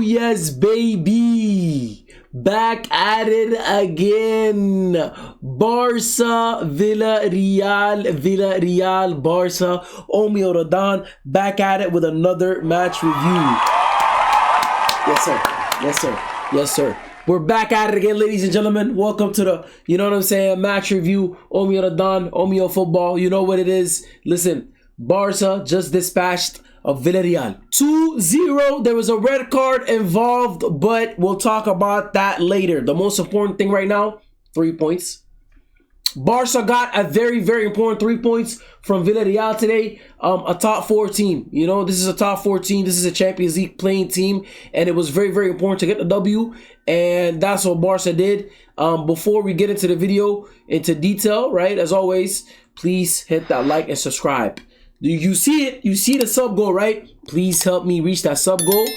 yes, baby. Back at it again. Barca, Villarreal, Barca. Omio Rodan, back at it with another match review. Yes, sir. Yes, sir. Yes, sir. We're back at it again, ladies and gentlemen. Welcome to the, you know what I'm saying, match review. Omio Rodan, Omio Football. You know what it is. Listen, Barca just dispatched of Villarreal. 2-0. There was a red card involved, but we'll talk about that later. The most important thing right now, 3 points. Barca got a very, very important 3 points from Villarreal today. A top 4 team. You know, this is a top 4 team. This is a Champions League playing team. And it was very, very important to get the W. And that's what Barca did. Before we get into the video, into detail, right? As always, please hit that like and subscribe. You see it. You see the sub goal, right? Please help me reach that sub goal.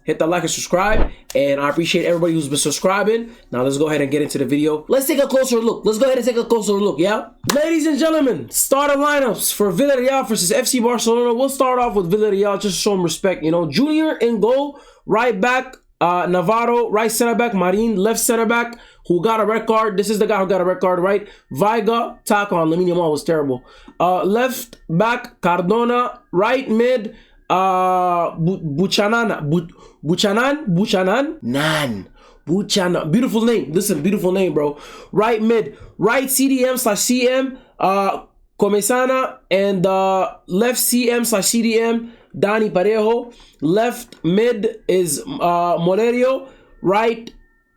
Hit that like and subscribe. And I appreciate everybody who's been subscribing. Now let's go ahead and get into the video. Let's take a closer look. Let's go ahead and take a closer look, yeah? Ladies and gentlemen, starting lineups for Villarreal versus FC Barcelona. We'll start off with Villarreal just to show them respect. You know, Junior in goal, right back, Navarro, right center back, Marin, left center back, who got a red card. This is the guy who got a red card, right? Vaiga, tackle on lamine was terrible. Left back, Cardona, right mid, Buchanan, beautiful name. Listen, beautiful name, bro. Right mid, right CDM/CM, Comesana, and left CM/CDM, Dani Parejo. Left mid is Molerio. Right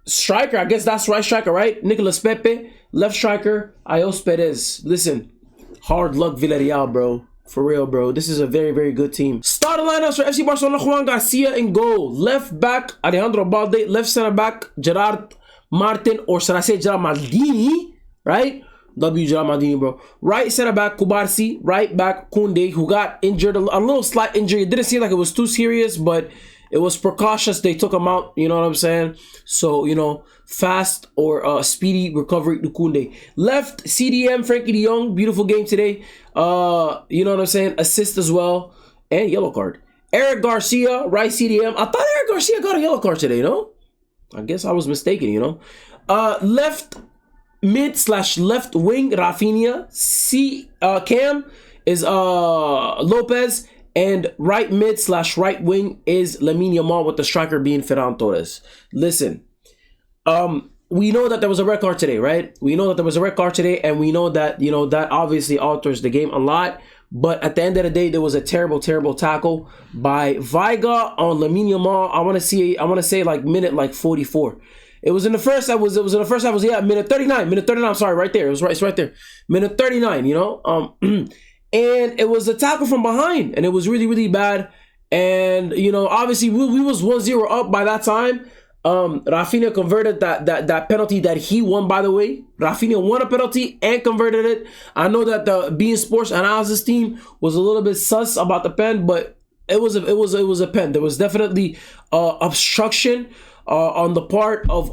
striker, I guess that's right striker, right? Nicolas Pepe. Left striker, Ayos Perez. Listen, hard luck Villarreal, bro. For real, bro. This is a very, very good team. Starting lineups for FC Barcelona: Juan Garcia in goal. Left back, Alejandro Balde. Left center back, Gerard Martin, or should I say Gerard Maldini, right? Gerard Maldini, bro. Right center back, Kubarsi. Right back, Koundé, who got injured, a little slight injury. It didn't seem like it was too serious, but it was precautious. They took him out, you know what I'm saying? So, you know, fast or speedy recovery to Koundé. Left CDM, Frankie de Jong. Beautiful game today. You know what I'm saying? Assist as well. And yellow card. Eric Garcia, right CDM. I thought Eric Garcia got a yellow card today, no? I guess I was mistaken, you know? Left mid/left wing, Rafinha. Cam is Lopez. And right mid/right wing is Lamine Yamal, with the striker being Ferran Torres. Listen, we know that there was a red card today, right? We know that there was a red card today, and we know that, you know, that obviously alters the game a lot. But at the end of the day, there was a terrible, terrible tackle by Vaiga on Lamine Yamal. I want to say like minute 44. It was in the first. It was in the first half. Yeah, minute 39. Minute 39. I'm sorry, right there. It was right. It's right there. Minute 39. You know. And it was a tackle from behind, and it was really, really bad. And, you know, obviously we was 1-0 up by that time. Rafinha converted that penalty that he won, by the way. Rafinha won a penalty and converted it. I know that the beIN Sports analysis team was a little bit sus about the pen, but it was a pen. There was definitely obstruction on the part of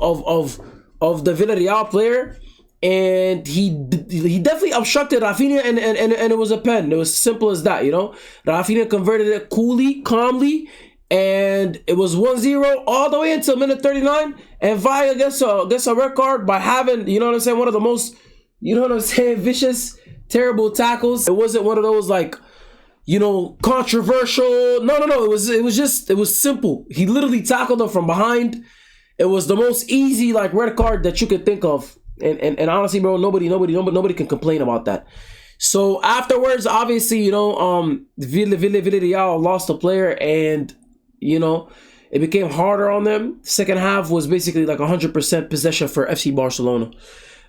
the Villarreal player. And he definitely obstructed Rafinha, and it was a pen. It was simple as that, you know. Rafinha converted it coolly, calmly, and it was 1-0 all the way until minute 39. And Vaya gets a red card by having, you know what I'm saying, one of the most, you know what I'm saying, vicious, terrible tackles. It wasn't one of those, like, you know, controversial. No. It was simple. He literally tackled him from behind. It was the most easy, like, red card that you could think of. And honestly, bro, nobody can complain about that. So afterwards, obviously, you know, Villarreal lost a player, and, you know, it became harder on them. Second half was basically like 100% possession for FC Barcelona.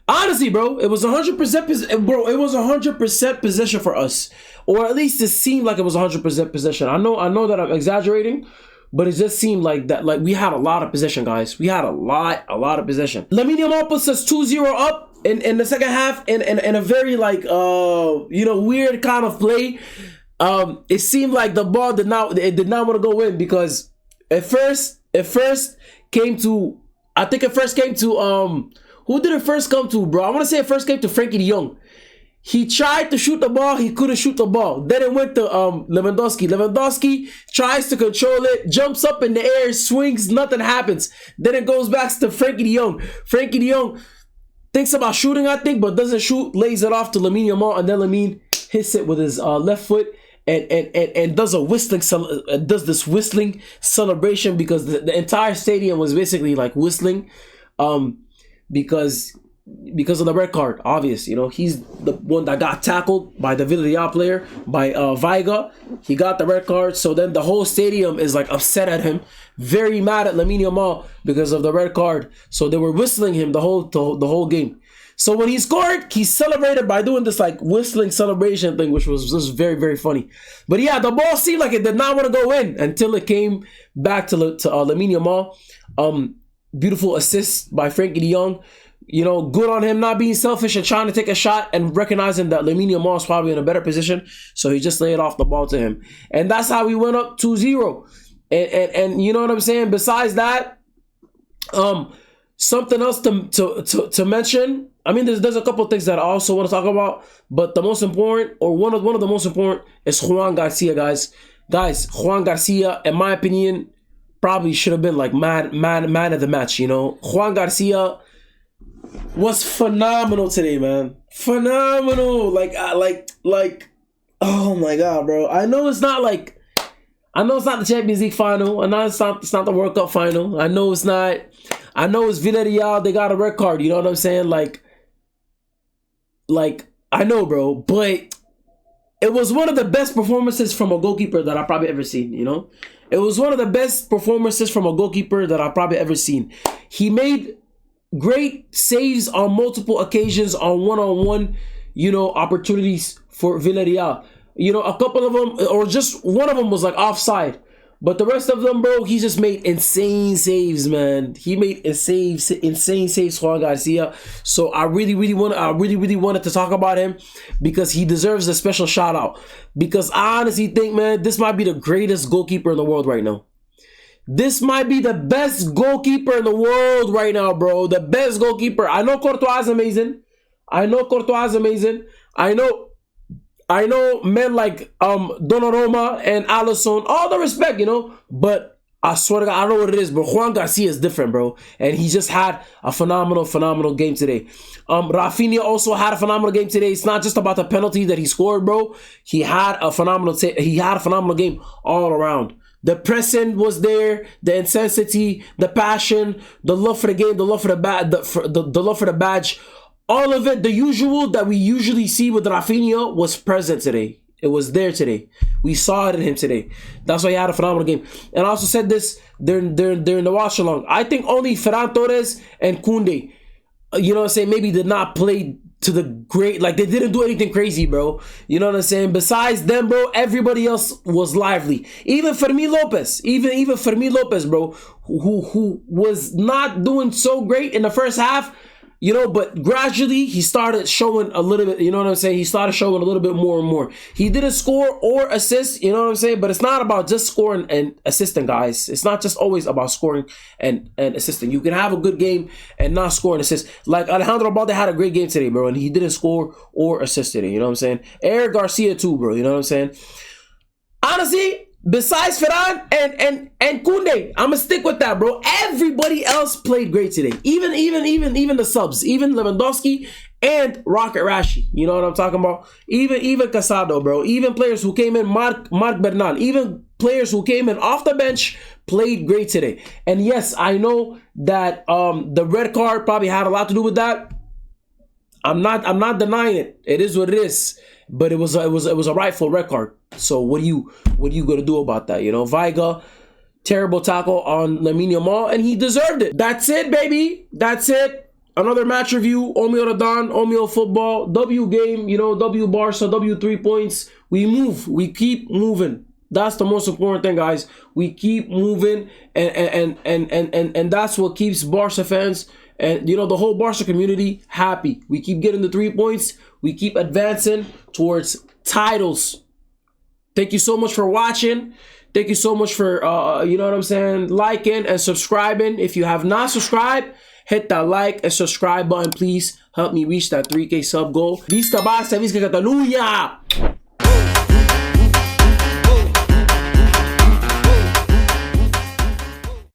Honestly, bro, it was 100%. Bro, it was 100% possession for us, or at least it seemed like it was 100% possession. I know that I'm exaggerating, but it just seemed like that. Like, we had a lot of possession, guys. We had a lot of possession. Lamine Yamal puts us 2-0 up in the second half in a very, like, you know, weird kind of play. It seemed like the ball did not want to go in, because it first came to, I think it first came to who did it first come to, bro? I want to say it first came to Frankie de Jong. He tried to shoot the ball. He couldn't shoot the ball. Then it went to Lewandowski. Lewandowski tries to control it, jumps up in the air, swings, nothing happens. Then it goes back to Frankie de Jong. Frankie de Jong thinks about shooting, I think, but doesn't shoot, lays it off to Lamine Yamal, and then Lamine hits it with his left foot and does a this whistling celebration, because the entire stadium was basically like whistling, because of the red card. Obvious, you know, he's the one that got tackled by the Villarreal player, by Veiga. He got the red card, so then the whole stadium is like upset at him, very mad at Lamine Yamal because of the red card. So they were whistling him the whole game. So when he scored, he celebrated by doing this like whistling celebration thing, which was just very, very funny. But yeah, the ball seemed like it did not want to go in until it came back to Lamine Yamal. Beautiful assist by Frankie de Jong. You know, good on him not being selfish and trying to take a shot and recognizing that Lamine Yamal is probably in a better position. So he just laid off the ball to him. And that's how we went up 2-0. And you know what I'm saying? Besides that, something else to mention. I mean, there's a couple of things that I also want to talk about, but the most important, or one of the most important, is Juan Garcia, guys. Guys, Juan Garcia, in my opinion, probably should have been like man of the match. You know, Juan Garcia was phenomenal today, man. Phenomenal. Like, oh my God, bro. I know it's not the Champions League final. I know it's not the World Cup final. I know it's not. I know it's Villarreal. They got a red card. You know what I'm saying? Like, I know, bro. But it was one of the best performances from a goalkeeper that I've probably ever seen, you know? It was one of the best performances from a goalkeeper that I've probably ever seen. He made great saves on multiple occasions on one-on-one, you know, opportunities for Villarreal. You know, a couple of them, or just one of them was like offside. But the rest of them, bro, he just made insane saves, man. He made insane saves, Juan Garcia. So I really wanted to talk about him, because he deserves a special shout out. Because I honestly think, man, this might be the greatest goalkeeper in the world right now. This might be the best goalkeeper in the world right now, bro. The best goalkeeper. I know Courtois is amazing. I know men like Donnarumma and Alisson, all the respect, you know, but I swear to God, I don't know what it is, but Juan Garcia is different, bro. And he just had a phenomenal game today. Rafinha also had a phenomenal game today. It's not just about the penalty that he scored, bro. He had a phenomenal game all around. The pressing was there, the intensity, the passion, the love for the game, the love for the love for the badge. All of it, the usual that we usually see with Rafinha, was present today. It was there today. We saw it in him today. That's why he had a phenomenal game. And I also said this during the watch along. I think only Ferran Torres and Koundé, you know what I'm saying, maybe did not play to the great, like they didn't do anything crazy, bro. You know what I'm saying? Besides them, bro, everybody else was lively. Even Fermin Lopez, even Fermin Lopez, bro, who was not doing so great in the first half. You know, but gradually he started showing a little bit, you know what I'm saying? He started showing a little bit more and more. He didn't score or assist, you know what I'm saying? But it's not about just scoring and assisting, guys. It's not just always about scoring and assisting. You can have a good game and not score and assist. Like Alejandro Balde had a great game today, bro, and he didn't score or assist today, you know what I'm saying? Eric Garcia too, bro, you know what I'm saying? Honestly, besides Ferran and Koundé, I'm gonna stick with that, bro. Everybody else played great today. Even the subs, even Lewandowski and Rocket Rashi. You know what I'm talking about? Even Casado, bro. Even players who came in, Marc Bernal. Even players who came in off the bench played great today. And yes, I know that the red card probably had a lot to do with that. I'm not denying it. It is what it is. But it was a rightful red card. So what are you gonna do about that? You know, Veiga, terrible tackle on Lamine Yamal, and he deserved it. That's it, baby. That's it. Another match review. Omeo Radan, Omeo football. W game. You know, W Barca. W 3 points. We move. We keep moving. That's the most important thing, guys. We keep moving, and that's what keeps Barca fans and, you know, the whole Barca community happy. We keep getting the 3 points. We keep advancing towards titles. Thank you so much for watching. Thank you so much for, you know what I'm saying, liking and subscribing. If you have not subscribed hit that like and subscribe button, please. Help me reach that 3K sub goal. Visca Barca, Visca Catalunya!